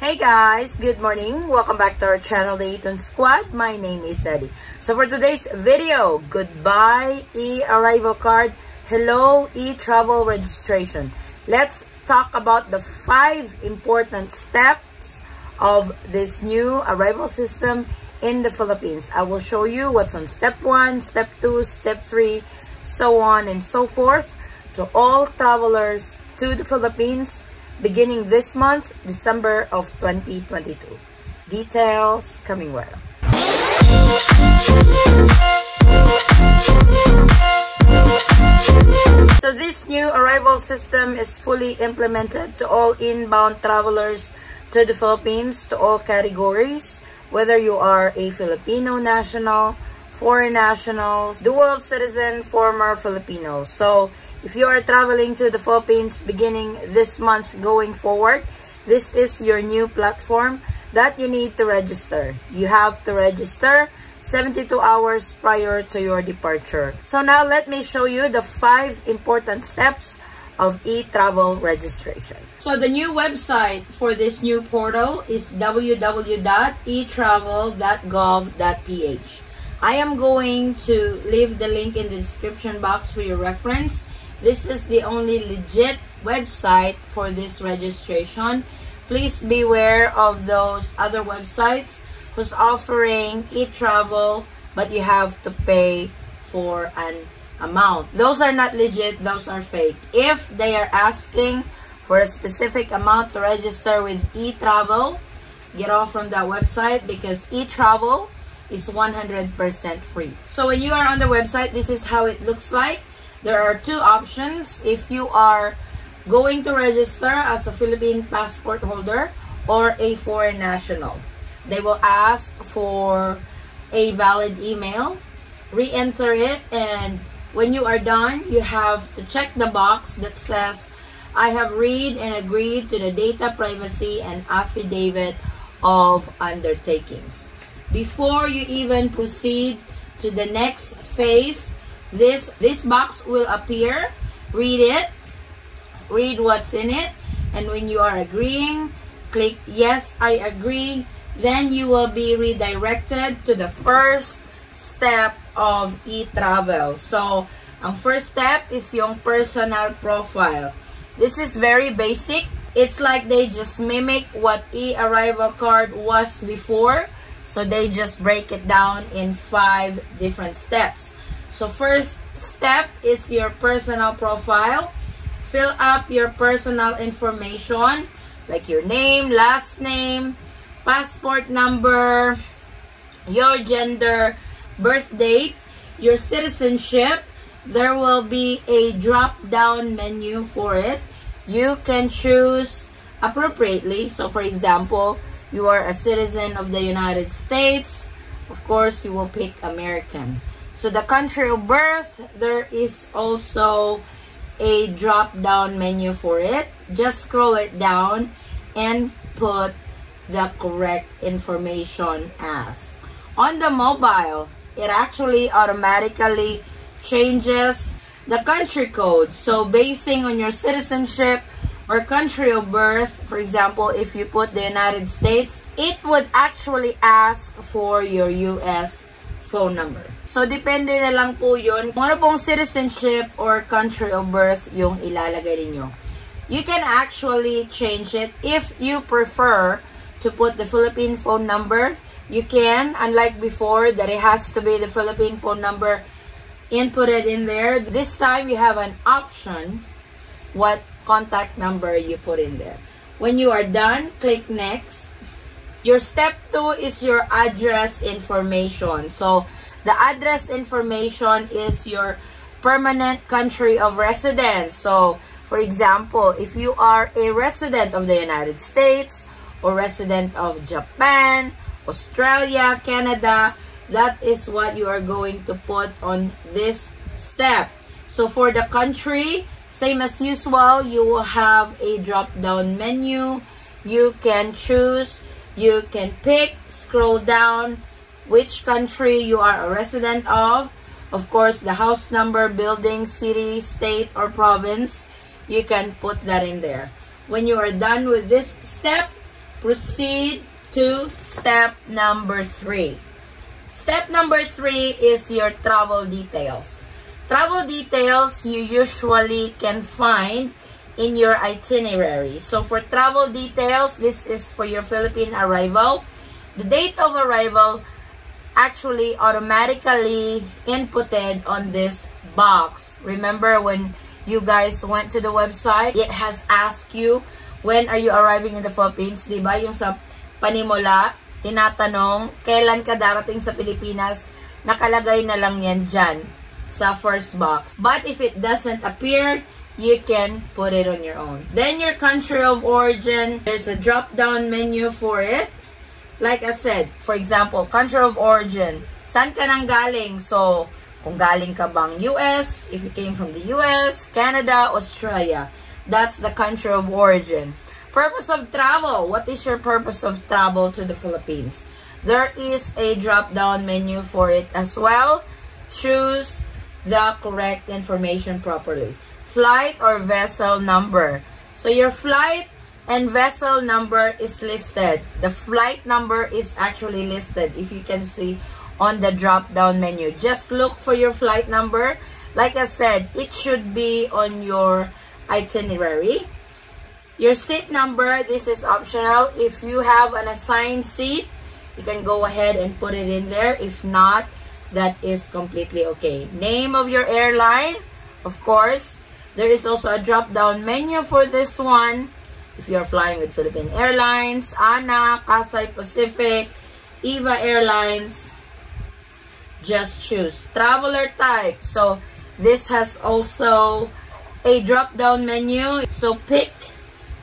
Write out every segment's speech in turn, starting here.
Hey guys, good morning. Welcome back to our channel, the Eaton Squad. My name is Addie. So for today's video, goodbye e-arrival card, hello e-travel registration. Let's talk about the 5 important steps of this new arrival system in the Philippines. I will show you what's on step 1, step 2, step 3, so on and so forth to all travelers to the Philippines beginning this month, December of 2022. Details coming well. So this new arrival system is fully implemented to all inbound travelers to the Philippines, to all categories, whether you are a Filipino national, foreign nationals, dual citizen, former Filipino. So if you are traveling to the Philippines beginning this month going forward, this is your new platform that you need to register. You have to register 72 hours prior to your departure. So now let me show you the 5 important steps of e-travel registration. So the new website for this new portal is www.etravel.gov.ph. I am going to leave the link in the description box for your reference. This is the only legit website for this registration. Please beware of those other websites who's offering e-travel, but you have to pay for an amount. Those are not legit, those are fake. If they are asking for a specific amount to register with eTRAVEL, get off from that website because eTRAVEL is 100% free. So when you are on the website, this is how it looks like. There are 2 options. If you are going to register as a Philippine passport holder or a foreign national, they will ask for a valid email. Re-enter it, and when you are done, you have to check the box that says, I have read and agreed to the data privacy and affidavit of undertakings. Before you even proceed to the next phase, this box will appear. Read it, read what's in it, and when you are agreeing, click yes, I agree. Then you will be redirected to the first step of eTRAVEL. So ang first step is yung personal profile. This is very basic. It's like they just mimic what e-arrival card was before. So they just break it down in 5 different steps. So first step is your personal profile. Fill up your personal information like your name, last name, passport number, your gender, birth date, your citizenship. There will be a drop-down menu for it. You can choose appropriately. So for example, you are a citizen of the United States. Of course, you will pick American. So the country of birth, there is also a drop-down menu for it. Just scroll it down and put the correct information asked. On the mobile, it actually automatically changes the country code. So basing on your citizenship or country of birth, for example, if you put the United States, it would actually ask for your US phone number. So, depende na lang po yun kung ano pong citizenship or country of birth yung ilalagay ninyo. You can actually change it if you prefer to put the Philippine phone number. You can, unlike before, that it has to be the Philippine phone number inputted in there. This time, you have an option what contact number you put in there. When you are done, click next. Your step 2 is your address information. So, the address information is your permanent country of residence. So, for example, if you are a resident of the United States or resident of Japan, Australia, Canada, that is what you are going to put on this step. So, for the country, same as usual, you will have a drop-down menu. You can choose, you can pick, scroll down, which country you are a resident of. Of course, the house number, building, city, state, or province, you can put that in there. When you are done with this step, proceed to step number 3. Step number 3 is your travel details. Travel details you usually can find in your itinerary. So for travel details, this is for your Philippine arrival. The date of arrival actually automatically inputted on this box. Remember when you guys went to the website, it has asked you when are you arriving in the Philippines, diba? Yung sa panimula, tinatanong kailan ka darating sa Pilipinas, nakalagay na lang yan dyan sa first box. But if it doesn't appear, you can put it on your own. Then your country of origin, there's a drop-down menu for it. Like I said, for example, country of origin. Saan ka nang galing? So, kung galing ka bang US, if you came from the US, Canada, Australia, that's the country of origin. Purpose of travel. What is your purpose of travel to the Philippines? There is a drop-down menu for it as well. Choose the correct information properly. Flight or vessel number. So your flight and vessel number is listed. The flight number is actually listed, if you can see on the drop-down menu. Just look for your flight number. Like I said, it should be on your itinerary. Your seat number, this is optional. If you have an assigned seat, you can go ahead and put it in there. If not, that is completely okay. Name of your airline, of course. There is also a drop-down menu for this one. If you are flying with Philippine Airlines, ANA, Cathay Pacific, EVA Airlines, just choose. Traveler type. So this has also a drop-down menu. So pick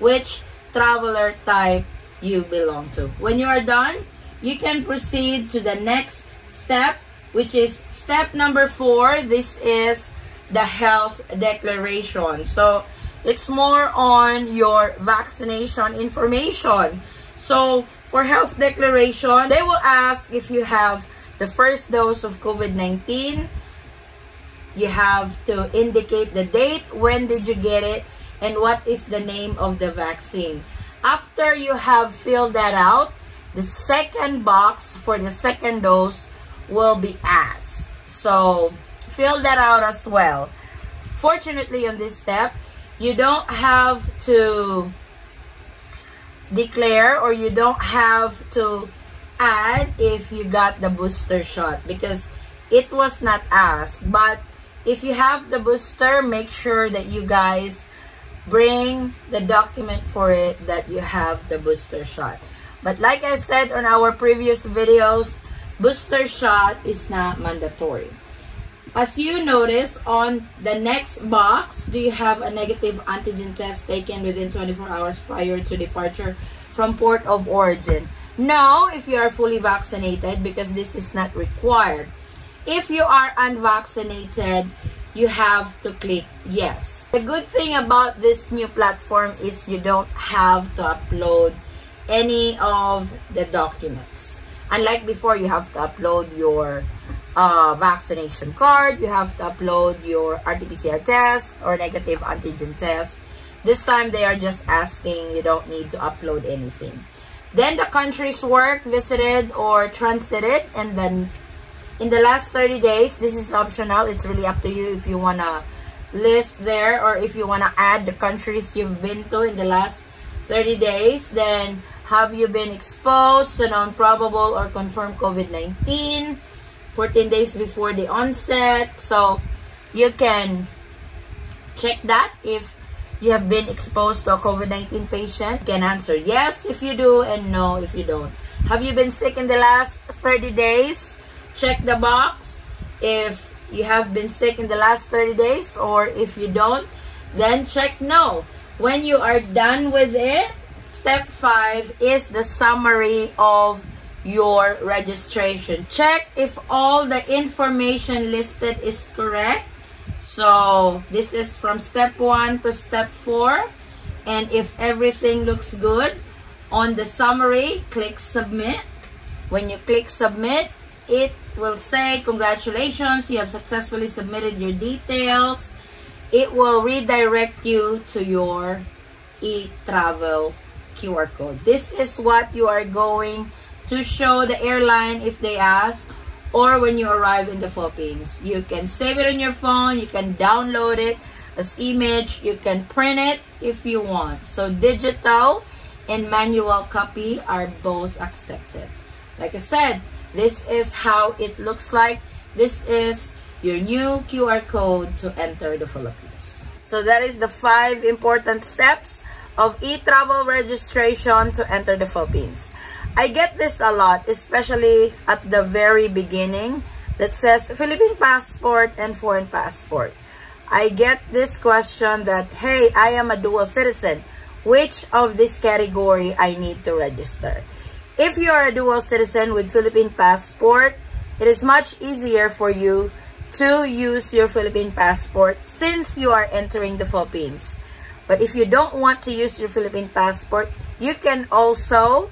which traveler type you belong to. When you are done, you can proceed to the next step, which is step number 4. This is the health declaration. So it's more on your vaccination information. So for health declaration, they will ask if you have the first dose of COVID-19. You have to indicate the date, when did you get it, and what is the name of the vaccine. After you have filled that out, the second box for the second dose will be asked. So fill that out as well. Fortunately, on this step, you don't have to declare or you don't have to add if you got the booster shot because it was not asked. But if you have the booster, make sure that you guys bring the document for it that you have the booster shot. But like I said on our previous videos, booster shot is not mandatory. As you notice on the next box, do you have a negative antigen test taken within 24 hours prior to departure from port of origin? No, if you are fully vaccinated, because this is not required. If you are unvaccinated, you have to click yes. The good thing about this new platform is you don't have to upload any of the documents. Unlike before, you have to upload your vaccination card, you have to upload your RT-PCR test or negative antigen test. This time they are just asking, you don't need to upload anything. Then the countries work, visited or transited, and then in the last 30 days, this is optional. It's really up to you if you want to list there or if you want to add the countries you've been to in the last 30 days. Then have you been exposed to known probable or confirmed COVID-19 14 days before the onset? So you can check that if you have been exposed to a COVID-19 patient. You can answer yes if you do and no if you don't. Have you been sick in the last 30 days? Check the box if you have been sick in the last 30 days, or if you don't, then check no. When you are done with it, step 5 is the summary of your registration. Check if all the information listed is correct. So this is from step 1 to step 4, and if everything looks good on the summary, click submit. When you click submit, it will say congratulations, you have successfully submitted your details. It will redirect you to your eTRAVEL QR code. This is what you are going to show the airline if they ask, or when you arrive in the Philippines. You can save it on your phone, you can download it as image, you can print it if you want. So digital and manual copy are both accepted. Like I said, this is how it looks like. This is your new QR code to enter the Philippines. So that is the 5 important steps of eTRAVEL registration to enter the Philippines. I get this a lot, especially at the very beginning, that says Philippine passport and foreign passport. I get this question that, hey, I am a dual citizen. Which of this category I need to register? If you are a dual citizen with Philippine passport, it is much easier for you to use your Philippine passport since you are entering the Philippines. But if you don't want to use your Philippine passport, you can also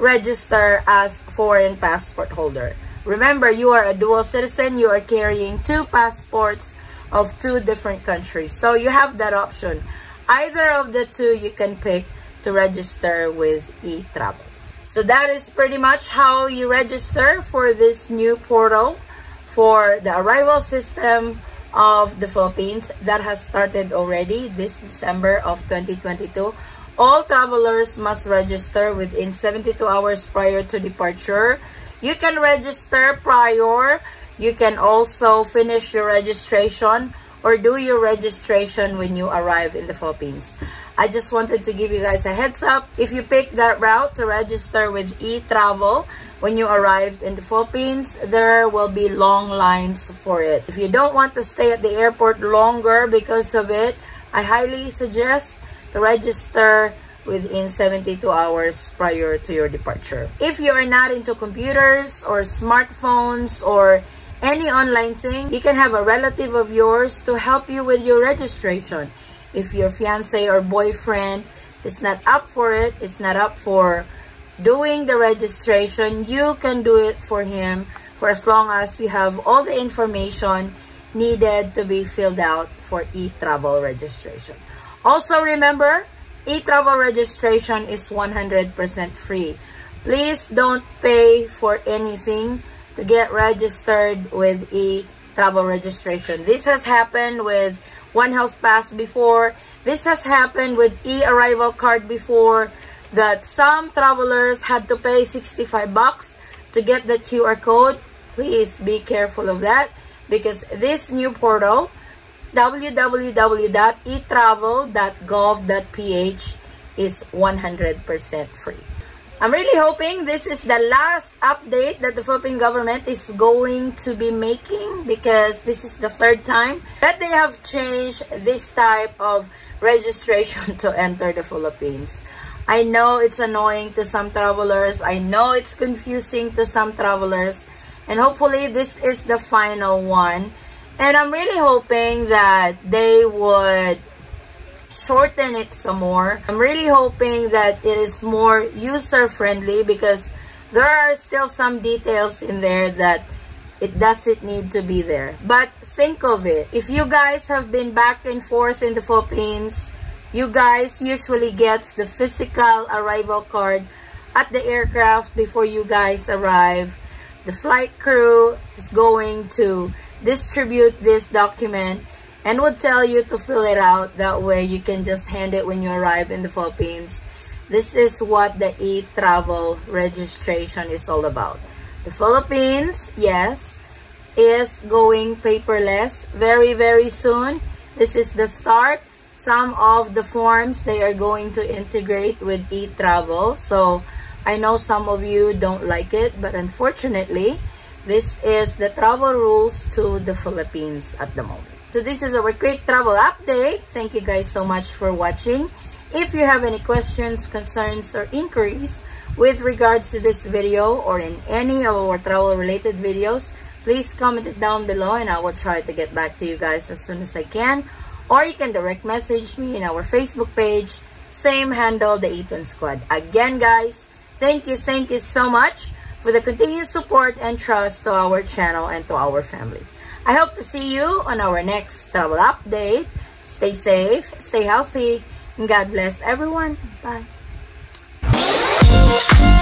register as foreign passport holder. Remember, you are a dual citizen. You are carrying 2 passports of 2 different countries. So you have that option. Either of the 2 you can pick to register with eTRAVEL. So that is pretty much how you register for this new portal for the arrival system of the Philippines that has started already this December of 2022. All travelers must register within 72 hours prior to departure. You can register prior. You can also finish your registration or do your registration when you arrive in the Philippines. I just wanted to give you guys a heads up. If you pick that route to register with eTRAVEL when you arrived in the Philippines, there will be long lines for it. If you don't want to stay at the airport longer because of it, I highly suggest to register within 72 hours prior to your departure. If you are not into computers or smartphones or any online thing, you can have a relative of yours to help you with your registration. If your fiance or boyfriend is not up for it, it's not up for doing the registration, you can do it for him for as long as you have all the information needed to be filled out for eTRAVEL registration. Also remember, eTRAVEL registration is 100% free. Please don't pay for anything to get registered with eTRAVEL registration. This has happened with One Health Pass before. This has happened with eArrival card before, that some travelers had to pay 65 bucks to get the QR code. Please be careful of that, because this new portal, www.etravel.gov.ph, is 100% free. I'm really hoping this is the last update that the Philippine government is going to be making, because this is the 3rd time that they have changed this type of registration to enter the Philippines. I know it's annoying to some travelers. I know it's confusing to some travelers. And hopefully this is the final one. And I'm really hoping that they would shorten it some more. I'm really hoping that it is more user-friendly, because there are still some details in there that it doesn't need to be there. But think of it. If you guys have been back and forth in the Philippines, you guys usually get the physical arrival card at the aircraft before you guys arrive. The flight crew is going to distribute this document and would tell you to fill it out. That way you can just hand it when you arrive in the Philippines. This is what the eTRAVEL registration is all about. The Philippines, yes, is going paperless very, very soon. This is the start. Some of the forms they are going to integrate with eTRAVEL. So I know some of you don't like it, but unfortunately, this is the travel rules to the Philippines at the moment. So this is our quick travel update. Thank you guys so much for watching. If you have any questions, concerns, or inquiries with regards to this video or in any of our travel related videos, please comment it down below and I will try to get back to you guys as soon as I can. Or you can direct message me in our Facebook page, same handle, the Eaton Squad. Again guys, thank you so much for the continued support and trust to our channel and to our family. I hope to see you on our next travel update. Stay safe, stay healthy, and God bless everyone. Bye. Bye!